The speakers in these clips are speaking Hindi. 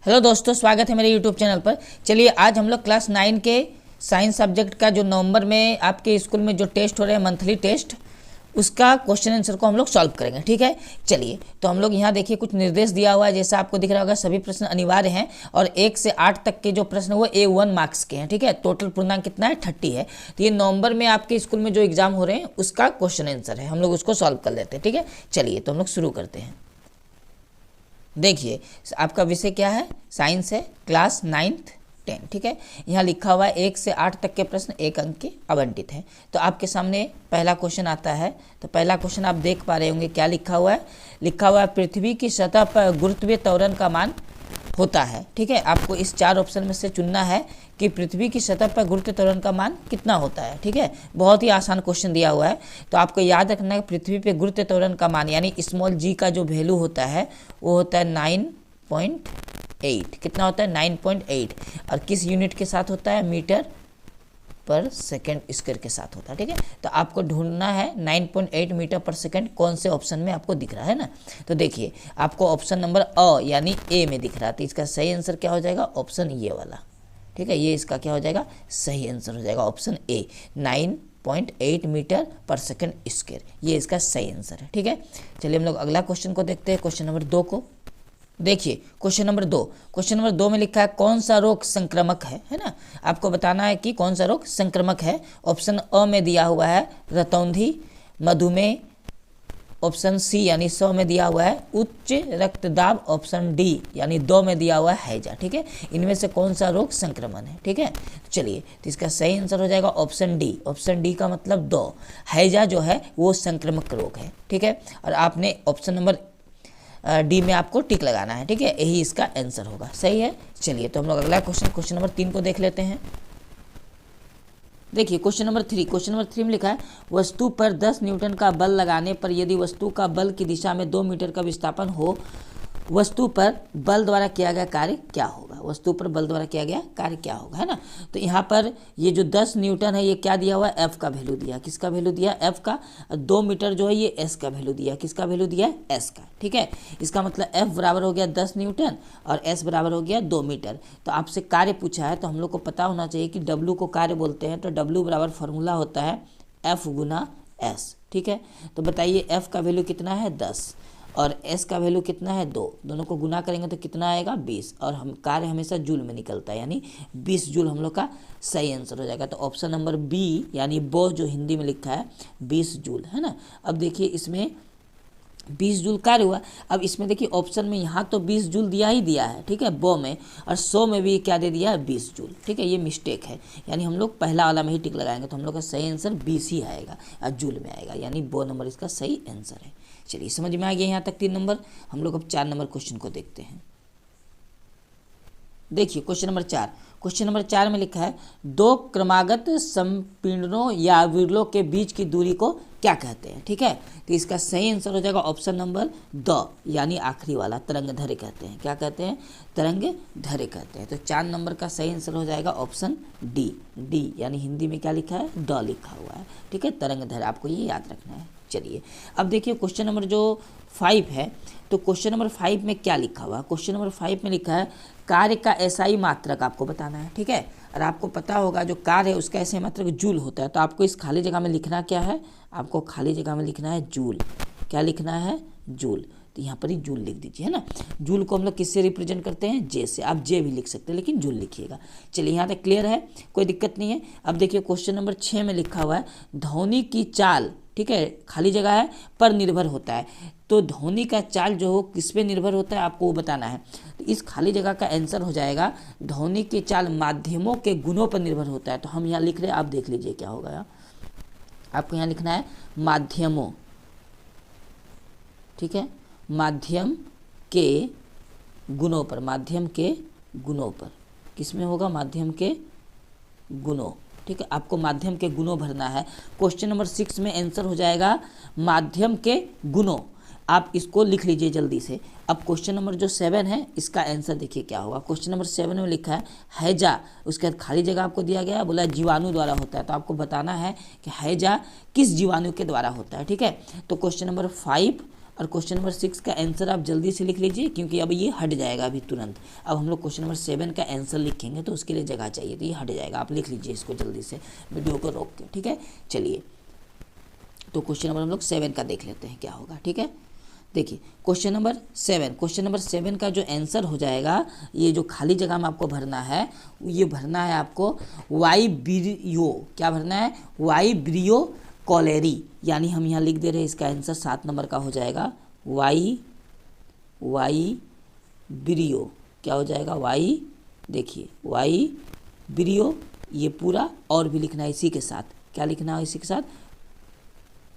हेलो दोस्तों, स्वागत है मेरे यूट्यूब चैनल पर। चलिए आज हम लोग क्लास 9 के साइंस सब्जेक्ट का जो नवंबर में आपके स्कूल में जो टेस्ट हो रहे हैं, मंथली टेस्ट, उसका क्वेश्चन आंसर को हम लोग सॉल्व करेंगे। ठीक है, चलिए तो हम लोग यहाँ देखिए कुछ निर्देश दिया हुआ है। जैसा आपको दिख रहा होगा सभी प्रश्न अनिवार्य हैं और 1 से 8 तक के जो प्रश्न वो A1 मार्क्स के हैं। ठीक है, टोटल पूर्णांक कितना है 30 है। तो ये नवंबर में आपके स्कूल में जो एग्जाम हो रहे हैं उसका क्वेश्चन आंसर है, हम लोग उसको सॉल्व कर लेते हैं। ठीक है, चलिए तो हम लोग शुरू करते हैं। देखिए आपका विषय क्या है, साइंस है, क्लास 9th 10। ठीक है, यहाँ लिखा हुआ है 1 से 8 तक के प्रश्न 1 अंक के आवंटित हैं। तो आपके सामने पहला क्वेश्चन आता है। तो पहला क्वेश्चन आप देख पा रहे होंगे, क्या लिखा हुआ है। लिखा हुआ है पृथ्वी की सतह पर गुरुत्वीय त्वरण का मान होता है। ठीक है, आपको इस 4 ऑप्शन में से चुनना है कि पृथ्वी की सतह पर गुरुत्वीय त्वरण का मान कितना होता है। ठीक है, बहुत ही आसान क्वेश्चन दिया हुआ है। तो आपको याद रखना है पृथ्वी पे गुरुत्वीय त्वरण का मान यानी स्मॉल जी का जो वैल्यू होता है वो होता है 9.8। कितना होता है 9.8। और किस यूनिट के साथ होता है, मीटर पर सेकेंड स्क्वायर के साथ होता है। ठीक है, तो आपको ढूंढना है 9.8 मीटर पर सेकेंड कौन से ऑप्शन में आपको दिख रहा है ना। तो देखिए आपको ऑप्शन नंबर अ यानी ए में दिख रहा है। तो इसका सही आंसर क्या हो जाएगा, ऑप्शन ये वाला। ठीक है, ये इसका क्या हो जाएगा, सही आंसर हो जाएगा ऑप्शन ए, 9.8 मीटर पर सेकेंड स्क्वायर, ये इसका सही आंसर है। ठीक है, चलिए हम लोग अगला क्वेश्चन को देखते हैं, क्वेश्चन नंबर 2 को। देखिए क्वेश्चन नंबर 2, क्वेश्चन नंबर 2 में लिखा है कौन सा रोग संक्रामक है ना। आपको बताना है कि कौन सा रोग संक्रामक है। ऑप्शन अ में दिया हुआ है रतौंधी, मधुमेह, ऑप्शन सी यानी 100 में दिया हुआ है उच्च रक्तदाब, ऑप्शन डी यानी 2 में दिया हुआ है हैजा। ठीक है, इनमें से कौन सा रोग संक्रमण है। ठीक है, चलिए तो इसका सही आंसर हो जाएगा ऑप्शन डी। ऑप्शन डी का मतलब 2, हैजा जो है वो संक्रामक रोग है। ठीक है, और आपने ऑप्शन नंबर डी में आपको टिक लगाना है। ठीक है, यही इसका आंसर होगा, सही है। चलिए तो हम लोग अगला क्वेश्चन नंबर 3 को देख लेते हैं। देखिए क्वेश्चन नंबर 3 में लिखा है वस्तु पर 10 न्यूटन का बल लगाने पर यदि वस्तु का बल की दिशा में 2 मीटर का विस्थापन हो, वस्तु पर बल द्वारा किया गया कार्य क्या होगा। वस्तु पर बल द्वारा किया गया कार्य क्या होगा, है ना। तो यहाँ पर ये जो 10 न्यूटन है ये क्या दिया हुआ है, एफ का वैल्यू दिया। किसका वैल्यू दिया, एफ का। 2 मीटर जो है ये एस का वैल्यू दिया। किसका वैल्यू दिया, एस का। ठीक है, इसका मतलब एफ बराबर हो गया 10 न्यूटन और एस बराबर हो गया 2 मीटर। तो आपसे कार्य पूछा है तो हम लोग को पता होना चाहिए कि डब्ल्यू को कार्य बोलते हैं। तो डब्ल्यू बराबर फॉर्मूला होता है एफ गुना एस। ठीक है, तो बताइए एफ का वैल्यू कितना है 10 और s का वैल्यू कितना है 2, दोनों को गुना करेंगे तो कितना आएगा 20। और हम कार्य हमेशा जूल में निकलता है यानी 20 जूल हम लोग का सही आंसर हो जाएगा। तो ऑप्शन नंबर बी यानी बो जो हिंदी में लिखा है 20 जूल, है ना। अब देखिए इसमें 20 जूल कार्य हुआ। अब इसमें देखिए ऑप्शन में यहाँ तो 20 जूल दिया ही दिया है। ठीक है, बो में, और 100 में भी क्या दे दिया है 20 जूल। ठीक है, ये मिस्टेक है यानी हम लोग पहला वाला में ही टिक लगाएंगे तो हम लोग का सही आंसर 20 ही आएगा और जूल में आएगा यानी बो नंबर इसका सही आंसर है। चलिए समझ में आ गया यहाँ तक 3 नंबर। हम लोग अब 4 नंबर क्वेश्चन को देखते हैं। देखिए क्वेश्चन नंबर 4 में लिखा है 2 क्रमागत संपीड़नों या विरलों के बीच की दूरी को क्या कहते हैं। ठीक है, तो इसका सही आंसर हो जाएगा ऑप्शन नंबर द यानी आखिरी वाला, तरंग धैर्य कहते हैं। क्या कहते हैं, तरंग धैर्य कहते हैं। तो 4 नंबर का सही आंसर हो जाएगा ऑप्शन डी यानी हिंदी में क्या लिखा है, द लिखा हुआ है। ठीक है, तरंग धैर्य, आपको ये याद रखना है। चलिए अब देखिए क्वेश्चन नंबर जो 5 है, तो क्वेश्चन नंबर 5 में क्या लिखा हुआ है। क्वेश्चन नंबर 5 में लिखा है कार्य का एसआई मात्रक आपको बताना है। ठीक है, और आपको पता होगा जो कार्य है उसका एसआई मात्रक जूल होता है। तो आपको इस खाली जगह में लिखना क्या है, आपको खाली जगह में लिखना है जूल। क्या लिखना है, जूल। तो यहाँ पर ही जूल लिख दीजिए, है ना। जूल को हम लोग किससे रिप्रेजेंट करते हैं, जे से। आप जे भी लिख सकते हैं लेकिन जूल लिखिएगा। चलिए यहाँ तक क्लियर है, कोई दिक्कत नहीं है। अब देखिए क्वेश्चन नंबर 6 में लिखा हुआ है ध्वनि की चाल, ठीक है, खाली जगह है, पर निर्भर होता है। तो ध्वनि का चाल जो हो किस पे निर्भर होता है आपको वो बताना है। तो इस खाली जगह का आंसर हो जाएगा ध्वनि की चाल माध्यमों के गुणों पर निर्भर होता है। तो हम यहाँ लिख रहे हैं, आप देख लीजिए क्या होगा। आपको यहाँ लिखना है माध्यमों, ठीक है, माध्यम के गुणों पर, माध्यम के गुणों पर। किस में होगा, माध्यम के गुणों। ठीक है, आपको माध्यम के गुणों भरना है। क्वेश्चन नंबर 6 में आंसर हो जाएगा माध्यम के गुणों। आप इसको लिख लीजिए जल्दी से। अब क्वेश्चन नंबर जो 7 है इसका आंसर देखिए क्या होगा। क्वेश्चन नंबर 7 में लिखा है हैजा, उसके बाद खाली जगह आपको दिया गया है, बोला जीवाणु द्वारा होता है। तो आपको बताना है कि हैजा किस जीवाणु के द्वारा होता है। ठीक है, तो क्वेश्चन नंबर 5 और क्वेश्चन नंबर 6 का आंसर आप जल्दी से लिख लीजिए, क्योंकि अब ये हट जाएगा अभी तुरंत। अब हम लोग क्वेश्चन नंबर 7 का आंसर लिखेंगे तो उसके लिए जगह चाहिए, तो ये हट जाएगा। आप लिख लीजिए इसको जल्दी से वीडियो को रोक के, ठीक है। चलिए तो क्वेश्चन नंबर हम लोग 7 का देख लेते हैं क्या होगा, ठीक है। देखिए क्वेश्चन नंबर 7 का जो आंसर हो जाएगा, ये जो खाली जगह में आपको भरना है, ये भरना है आपको वाइब्रियो, क्या भरना है, वाइब्रियो कोलेरी, यानी हम यहाँ लिख दे रहे हैं इसका आंसर 7 नंबर का हो जाएगा वाइब्रियो, क्या हो जाएगा देखिए वाइब्रियो, ये पूरा और भी लिखना है इसी के साथ, क्या लिखना है इसी के साथ,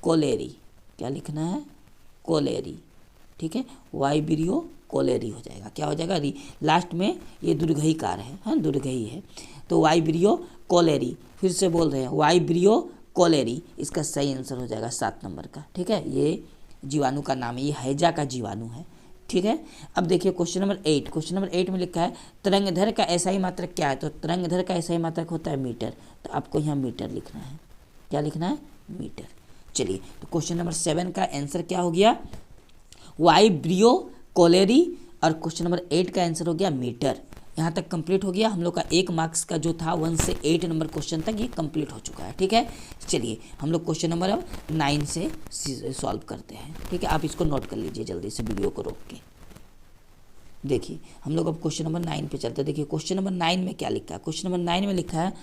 कोलेरी, क्या लिखना है, कोलेरी, ठीक है। वाइब्रियो कोलेरी हो जाएगा, क्या हो जाएगा, लास्ट में ये दुर्घईकार है, हाँ दुर्घई है, तो वाइब्रियो कोलेरी, फिर से बोल रहे हैं वाइब्रियो कोलेरी, इसका सही आंसर हो जाएगा 7 नंबर का, ठीक है। ये जीवाणु का नाम है, ये हैजा का जीवाणु है, ठीक है। अब देखिए क्वेश्चन नंबर 8 में लिखा है तरंगधर का ऐसा ही मात्रक क्या है, तो तरंगधर का ऐसा ही मात्रक होता है मीटर, तो आपको यहाँ मीटर लिखना है, क्या लिखना है, मीटर। चलिए तो क्वेश्चन नंबर 7 का आंसर क्या हो गया, वाइब्रियो कोलेरी, और क्वेश्चन नंबर 8 का आंसर हो गया मीटर। यहाँ तक कंप्लीट हो गया हम लोग का 1 मार्क्स का जो था 1 से 8 नंबर क्वेश्चन तक ये कंप्लीट हो चुका है, ठीक है। चलिए हम लोग क्वेश्चन नंबर अब 9 से सॉल्व करते हैं, ठीक है। आप इसको नोट कर लीजिए जल्दी से वीडियो को रोक के। देखिए हम लोग अब क्वेश्चन नंबर 9 पे चलते हैं। देखिए क्वेश्चन नंबर 9 में क्या लिखा है, क्वेश्चन नंबर 9 में लिखा है,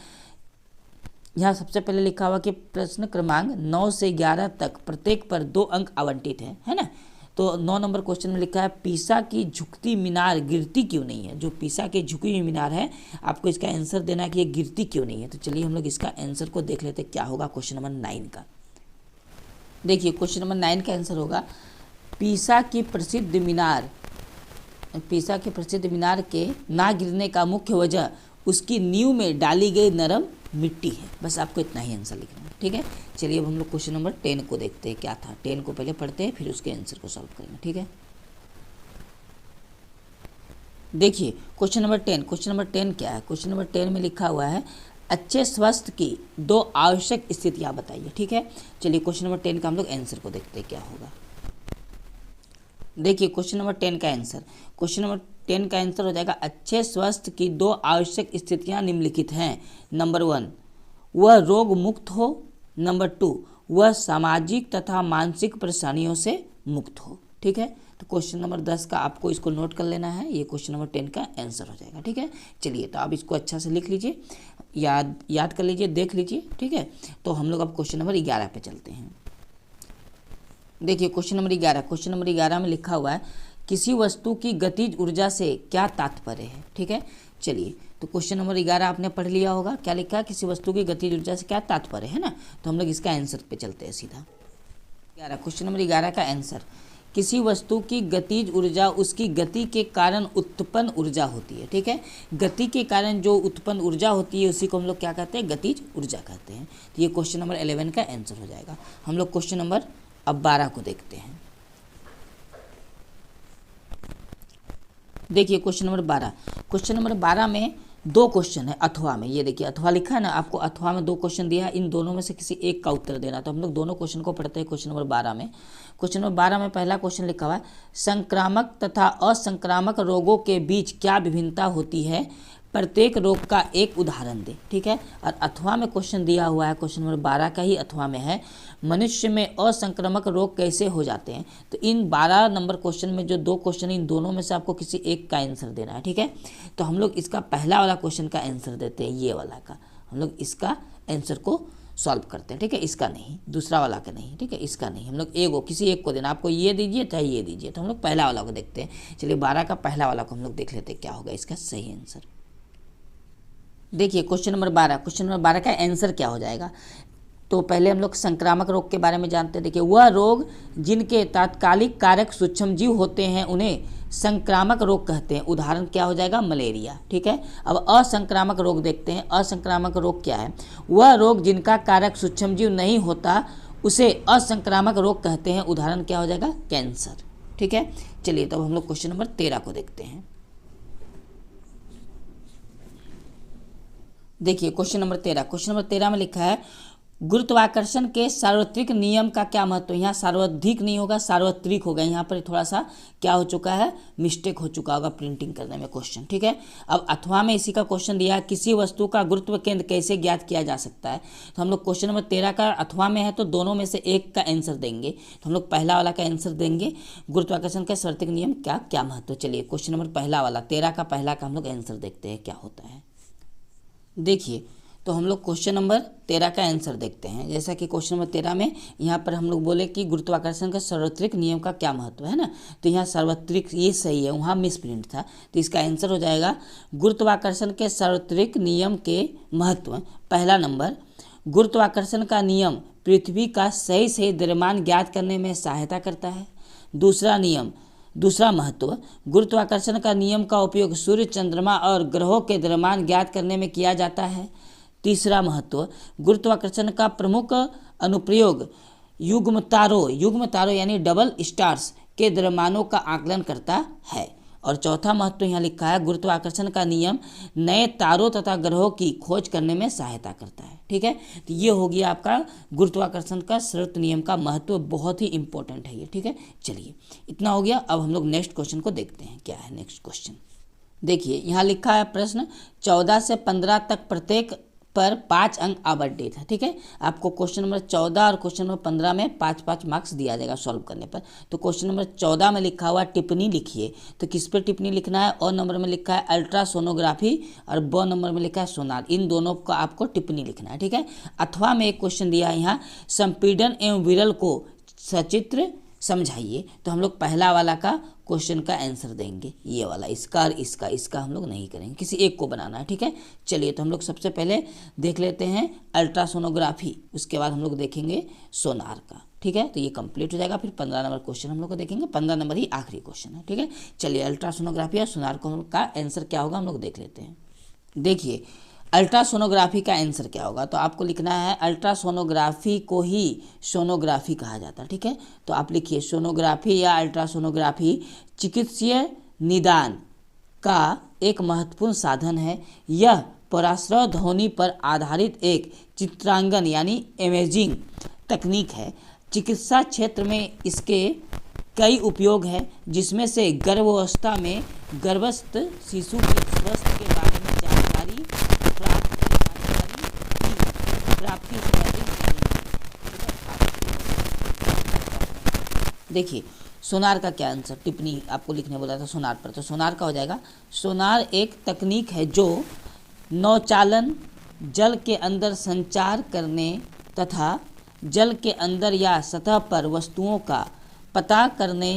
यहाँ सबसे पहले लिखा हुआ कि प्रश्न क्रमांक 9 से 11 तक प्रत्येक पर 2 अंक आवंटित है ना। तो 9 नंबर क्वेश्चन में लिखा है पीसा की झुकती मीनार गिरती क्यों नहीं है। जो पीसा की झुकी हुई मीनार है, आपको इसका आंसर देना है कि ये गिरती क्यों नहीं है। तो चलिए हम लोग इसका आंसर को देख लेते हैं क्या होगा क्वेश्चन नंबर 9 का। देखिए क्वेश्चन नंबर 9 का आंसर होगा पीसा की प्रसिद्ध मीनार के ना गिरने का मुख्य वजह उसकी नींव में डाली गई नरम मिट्टी है। बस आपको इतना ही आंसर लिखना है, ठीक है। चलिए अब हम लोग क्वेश्चन नंबर 10 को देखते हैं क्या था। 10 को पहले पढ़ते हैं फिर उसके आंसर को सॉल्व करेंगे, ठीक है। देखिए क्वेश्चन नंबर 10 क्या है। क्वेश्चन नंबर 10 में लिखा हुआ है अच्छे स्वास्थ्य की 2 आवश्यक स्थितियां बताइए, ठीक है। चलिए क्वेश्चन नंबर 10 का हम लोग आंसर को देखते हैं क्या होगा। देखिए क्वेश्चन नंबर 10 का आंसर, क्वेश्चन नंबर 10 का आंसर हो जाएगा अच्छे स्वास्थ्य की 2 आवश्यक स्थितियां निम्नलिखित हैं। नंबर 1 वह रोग मुक्त हो, नंबर 2 वह सामाजिक तथा मानसिक परेशानियों से मुक्त हो, ठीक है। तो क्वेश्चन नंबर 10 का आपको इसको नोट कर लेना है, ये क्वेश्चन नंबर 10 का आंसर हो जाएगा, ठीक है। चलिए तो आप इसको अच्छा से लिख लीजिए, याद कर लीजिए, देख लीजिए, ठीक है। तो हम लोग अब क्वेश्चन नंबर 11 पे चलते हैं। देखिए क्वेश्चन नंबर 11 में लिखा हुआ है किसी वस्तु की गतिज ऊर्जा से क्या तात्पर्य है, ठीक है। चलिए तो क्वेश्चन नंबर 11 आपने पढ़ लिया होगा, क्या लिखा है किसी वस्तु की गतिज ऊर्जा से क्या तात्पर्य है ना। तो हम लोग इसका आंसर पे चलते हैं सीधा। क्वेश्चन नंबर 11 का आंसर, किसी वस्तु की गतिज ऊर्जा उसकी गति के कारण उत्पन्न ऊर्जा होती है, ठीक है। गति के कारण जो उत्पन्न ऊर्जा होती है उसी को हम लोग क्या कहते हैं, गतिज ऊर्जा कहते हैं। तो ये क्वेश्चन नंबर 11 का आंसर हो जाएगा। हम लोग क्वेश्चन नंबर अब 12 को देखते हैं। देखिए क्वेश्चन नंबर 12 में 2 क्वेश्चन है अथवा में। ये देखिए अथवा लिखा है ना, आपको अथवा में 2 क्वेश्चन दिया है, इन दोनों में से किसी एक का उत्तर देना। तो हम लोग दोनों क्वेश्चन को पढ़ते हैं। क्वेश्चन नंबर 12 में पहला क्वेश्चन लिखा हुआ है संक्रामक तथा असंक्रामक रोगों के बीच क्या विभिन्नता होती है, प्रत्येक रोग का एक उदाहरण दे, ठीक है। और अथवा में क्वेश्चन दिया हुआ है, क्वेश्चन नंबर 12 का ही अथवा में है मनुष्य में असंक्रामक रोग कैसे हो जाते हैं। तो इन 12 नंबर क्वेश्चन में जो 2 क्वेश्चन, इन दोनों में से आपको किसी एक का आंसर देना है, ठीक है। तो हम लोग इसका पहला वाला क्वेश्चन का आंसर देते हैं, ये वाला का हम लोग इसका आंसर को सॉल्व करते हैं, ठीक है। इसका नहीं, दूसरा वाला का नहीं, ठीक है, इसका नहीं, हम लोग किसी एक को देना। आपको ये दीजिए चाहे ये दीजिए। तो हम लोग पहला वाला को देखते हैं। चलिए 12 का पहला वाला को हम लोग देख लेते हैं क्या होगा इसका सही आंसर। देखिए क्वेश्चन नंबर 12 का आंसर क्या हो जाएगा। तो पहले हम लोग संक्रामक रोग के बारे में जानते हैं। देखिए वह रोग जिनके तात्कालिक कारक सूक्ष्मजीव होते हैं उन्हें संक्रामक रोग कहते हैं। उदाहरण क्या हो जाएगा, मलेरिया, ठीक है। अब असंक्रामक रोग देखते हैं। असंक्रामक रोग क्या है, वह रोग जिनका कारक सूक्ष्मजीव नहीं होता उसे असंक्रामक रोग कहते हैं। उदाहरण क्या हो जाएगा, कैंसर, ठीक है। चलिए तब हम लोग क्वेश्चन नंबर 13 को देखते हैं। देखिए क्वेश्चन नंबर 13 में लिखा है गुरुत्वाकर्षण के सार्वत्रिक नियम का क्या महत्व है। यहाँ सार्वधिक नहीं होगा, सार्वत्रिक होगा। यहाँ पर थोड़ा सा क्या हो चुका है, मिस्टेक हो चुका होगा प्रिंटिंग करने में क्वेश्चन, ठीक है। अब अथवा में इसी का क्वेश्चन दिया है, किसी वस्तु का गुरुत्व केंद्र कैसे ज्ञात किया जा सकता है। तो हम लोग क्वेश्चन नंबर 13 का अथवा में है, तो दोनों में से एक का आंसर देंगे। तो हम लोग पहला वाला का आंसर देंगे, गुरुत्वाकर्षण का सार्वत्रिक नियम क्या क्या महत्व। चलिए क्वेश्चन नंबर पहला वाला 13 का पहला का हम लोग आंसर देखते हैं क्या होता है। देखिए, तो हम लोग क्वेश्चन नंबर 13 का आंसर देखते हैं। जैसा कि क्वेश्चन नंबर 13 में यहाँ पर हम लोग बोले कि गुरुत्वाकर्षण का सार्वत्रिक नियम का क्या महत्व है ना, तो यहाँ सार्वत्रिक ये सही है, वहाँ मिसप्रिंट था। तो इसका आंसर हो जाएगा गुरुत्वाकर्षण के सार्वत्रिक नियम के महत्व। पहला नंबर, गुरुत्वाकर्षण का नियम पृथ्वी का सही द्रव्यमान ज्ञात करने में सहायता करता है। दूसरा महत्व, गुरुत्वाकर्षण का नियम का उपयोग सूर्य, चंद्रमा और ग्रहों के द्रव्यमान ज्ञात करने में किया जाता है। तीसरा महत्व, गुरुत्वाकर्षण का प्रमुख अनुप्रयोग युग्म तारों यानी डबल स्टार्स के द्रव्यमानों का आकलन करता है। और चौथा महत्व यहाँ लिखा है, गुरुत्वाकर्षण का नियम नए तारों तथा ग्रहों की खोज करने में सहायता करता है, ठीक है। तो ये हो गया आपका गुरुत्वाकर्षण का सार्वत्रिक नियम का महत्व, बहुत ही इंपॉर्टेंट है ये, ठीक है। चलिए इतना हो गया। अब हम लोग नेक्स्ट क्वेश्चन को देखते हैं क्या है नेक्स्ट क्वेश्चन। देखिए यहाँ लिखा है प्रश्न 14 से 15 तक प्रत्येक पर 5 अंक आवंटित है, ठीक है। आपको क्वेश्चन नंबर 14 और क्वेश्चन नंबर 15 में 5-5 मार्क्स दिया जाएगा सॉल्व करने पर। तो क्वेश्चन नंबर 14 में लिखा हुआ टिप्पणी लिखिए। तो किस पे टिप्पणी लिखना है, और नंबर में लिखा है अल्ट्रासोनोग्राफी और ब नंबर में लिखा है सोनार। इन दोनों का आपको टिप्पणी लिखना है, ठीक है। अथवा में एक क्वेश्चन दिया है यहाँ, संपीड़न एवं विरल को सचित्र समझाइए। तो हम लोग पहला वाला का क्वेश्चन का आंसर देंगे, ये वाला, इसका और इसका हम लोग नहीं करेंगे, किसी एक को बनाना है, ठीक है। चलिए तो हम लोग सबसे पहले देख लेते हैं अल्ट्रासोनोग्राफी, उसके बाद हम लोग देखेंगे सोनार का, ठीक है। तो ये कंप्लीट हो जाएगा। फिर 15 नंबर क्वेश्चन हम लोग को देखेंगे, 15 नंबर ही आखिरी क्वेश्चन है, ठीक है। चलिए अल्ट्रासोनोग्राफी और सोनार का आंसर क्या होगा हम लोग देख लेते हैं। देखिए अल्ट्रासोनोग्राफी का आंसर क्या होगा, तो आपको लिखना है अल्ट्रासोनोग्राफी को ही सोनोग्राफी कहा जाता है, ठीक है। तो आप लिखिए सोनोग्राफी या अल्ट्रासोनोग्राफी चिकित्सीय निदान का एक महत्वपूर्ण साधन है। यह पराश्रय ध्वनि पर आधारित एक चित्रांकन यानी इमेजिंग तकनीक है। चिकित्सा क्षेत्र में इसके कई उपयोग हैं, जिसमें से गर्भावस्था में गर्भस्थ शिशु के स्वास्थ्य के बारे में जानकारी प्राप्ति देखिए सोनार का क्या आंसर, टिप्पणी आपको लिखने बोला था सोनार पर, तो सोनार का हो जाएगा, सोनार एक तकनीक है जो नौचालन, जल के अंदर संचार करने तथा जल के अंदर या सतह पर वस्तुओं का पता करने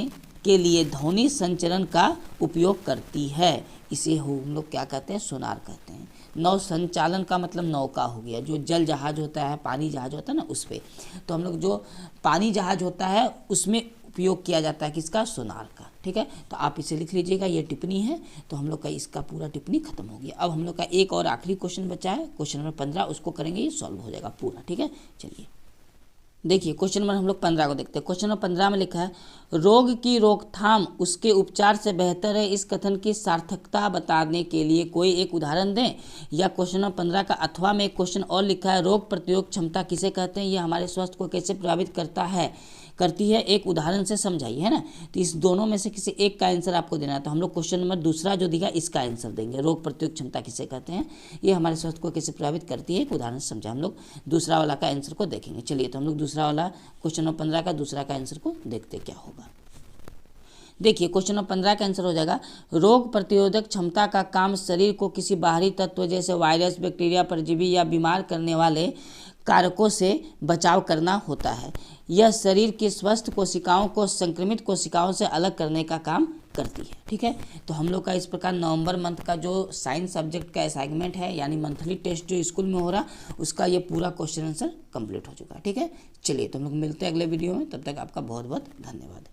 के लिए ध्वनि संचरण का उपयोग करती है। इसे हम लोग क्या कहते हैं, सोनार कहते हैं। नौ संचालन का मतलब नौका हो गया, जो जल जहाज होता है, पानी जहाज होता है ना, उस पर। तो हम लोग जो पानी जहाज होता है उसमें उपयोग किया जाता है किसका, सोनार का, ठीक है। तो आप इसे लिख लीजिएगा, ये टिप्पणी है। तो हम लोग का इसका पूरा टिप्पणी खत्म हो गया। अब हम लोग का एक और आखिरी क्वेश्चन बचा है, क्वेश्चन नंबर 15, उसको करेंगे, ये सॉल्व हो जाएगा पूरा, ठीक है। चलिए देखिए क्वेश्चन नंबर हम लोग 15 को देखते हैं। क्वेश्चन नंबर 15 में लिखा है, रोग की रोकथाम उसके उपचार से बेहतर है, इस कथन की सार्थकता बताने के लिए कोई एक उदाहरण दें। या क्वेश्चन नंबर 15 का अथवा में एक क्वेश्चन और लिखा है, रोग प्रतिरोधक क्षमता किसे कहते हैं, यह हमारे स्वास्थ्य को कैसे प्रभावित करती है, एक उदाहरण से समझाइए, है ना। तो इस दोनों में से किसी एक का आंसर आपको देना है। तो हम लोग क्वेश्चन नंबर दूसरा जो दिया इसका आंसर देंगे, रोग प्रतिरोधक क्षमता किसे कहते हैं, ये हमारे स्वास्थ्य को कैसे प्रभावित करती है, एक उदाहरण से समझा। हम लोग दूसरा वाला का आंसर को देखेंगे। चलिए तो हम लोग दूसरा वाला क्वेश्चन नंबर 15 का दूसरा का आंसर को देखते क्या होगा। देखिए क्वेश्चन नंबर 15 का आंसर हो जाएगा, रोग प्रतिरोधक क्षमता का काम शरीर को किसी बाहरी तत्व जैसे वायरस, बैक्टीरिया, परजीवी या बीमार करने वाले कारकों से बचाव करना होता है। यह शरीर की स्वस्थ कोशिकाओं को संक्रमित कोशिकाओं से अलग करने का काम करती है, ठीक है। तो हम लोग का इस प्रकार नवंबर मंथ का जो साइंस सब्जेक्ट का असाइनमेंट है यानी मंथली टेस्ट जो स्कूल में हो रहा, उसका ये पूरा क्वेश्चन आंसर कंप्लीट हो चुका है, ठीक है। चलिए तो हम लोग मिलते हैं अगले वीडियो में, तब तक आपका बहुत बहुत धन्यवाद।